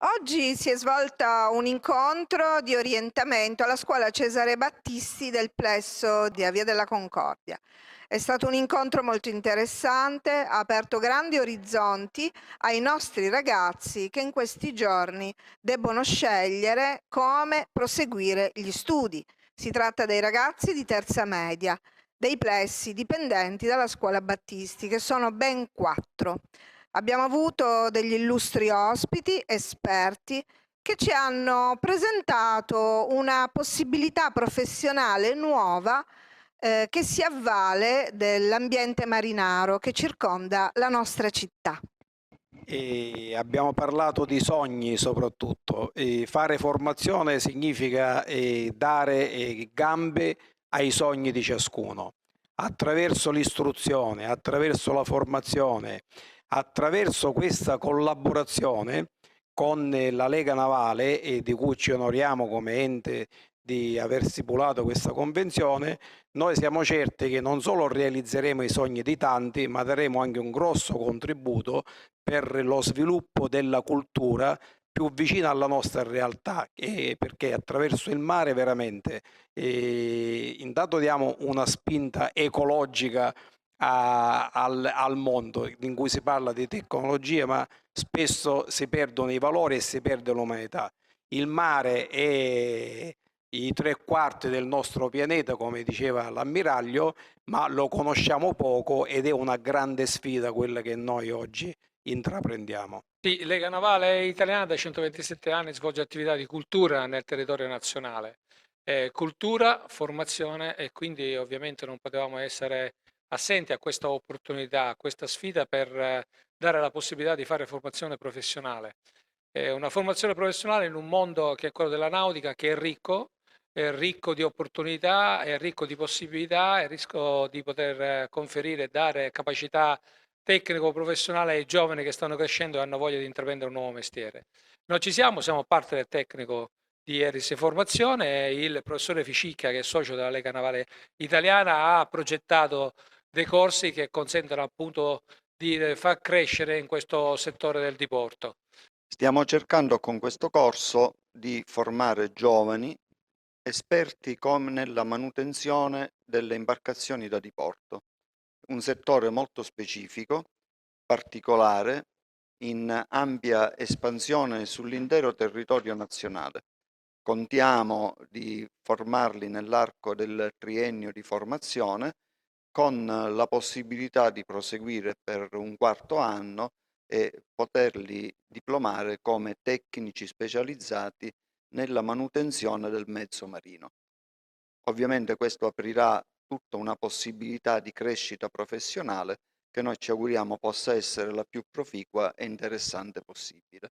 Oggi si è svolta un incontro di orientamento alla scuola Cesare Battisti del plesso di Via della Concordia. È stato un incontro molto interessante, ha aperto grandi orizzonti ai nostri ragazzi che in questi giorni debbono scegliere come proseguire gli studi. Si tratta dei ragazzi di terza media, dei plessi dipendenti dalla scuola Battisti, che sono ben 4. Abbiamo avuto degli illustri ospiti, esperti, che ci hanno presentato una possibilità professionale nuova che si avvale dell'ambiente marinaro che circonda la nostra città. E abbiamo parlato di sogni soprattutto. E fare formazione significa dare gambe ai sogni di ciascuno. Attraverso l'istruzione, attraverso la formazione, attraverso questa collaborazione con la Lega Navale, e di cui ci onoriamo come ente di aver stipulato questa convenzione, noi siamo certi che non solo realizzeremo i sogni di tanti, ma daremo anche un grosso contributo per lo sviluppo della cultura più vicina alla nostra realtà, perché attraverso il mare veramente intanto diamo una spinta ecologica al mondo in cui si parla di tecnologie, ma spesso si perdono i valori e si perde l'umanità. Il mare è i tre quarti del nostro pianeta, come diceva l'ammiraglio, ma lo conosciamo poco ed è una grande sfida quella che noi oggi intraprendiamo. Sì, Lega Navale Italiana da 127 anni svolge attività di cultura nel territorio nazionale. Cultura, formazione e quindi ovviamente non potevamo essere assenti a questa opportunità, a questa sfida per dare la possibilità di fare formazione professionale. Una formazione professionale in un mondo che è quello della nautica, che è ricco di opportunità, è ricco di possibilità, è ricco di poter conferire e dare capacità tecnico professionale ai giovani che stanno crescendo e hanno voglia di intraprendere un nuovo mestiere. Noi ci siamo parte del tecnico di Eris Formazione e il professore Ficicca, che è socio della Lega Navale Italiana, ha progettato dei corsi che consentono appunto di far crescere in questo settore del diporto. Stiamo cercando con questo corso di formare giovani esperti come nella manutenzione delle imbarcazioni da diporto, un settore molto specifico, particolare, in ampia espansione sull'intero territorio nazionale. Contiamo di formarli nell'arco del triennio di formazione con la possibilità di proseguire per un quarto anno e poterli diplomare come tecnici specializzati nella manutenzione del mezzo marino. Ovviamente questo aprirà tutta una possibilità di crescita professionale che noi ci auguriamo possa essere la più proficua e interessante possibile.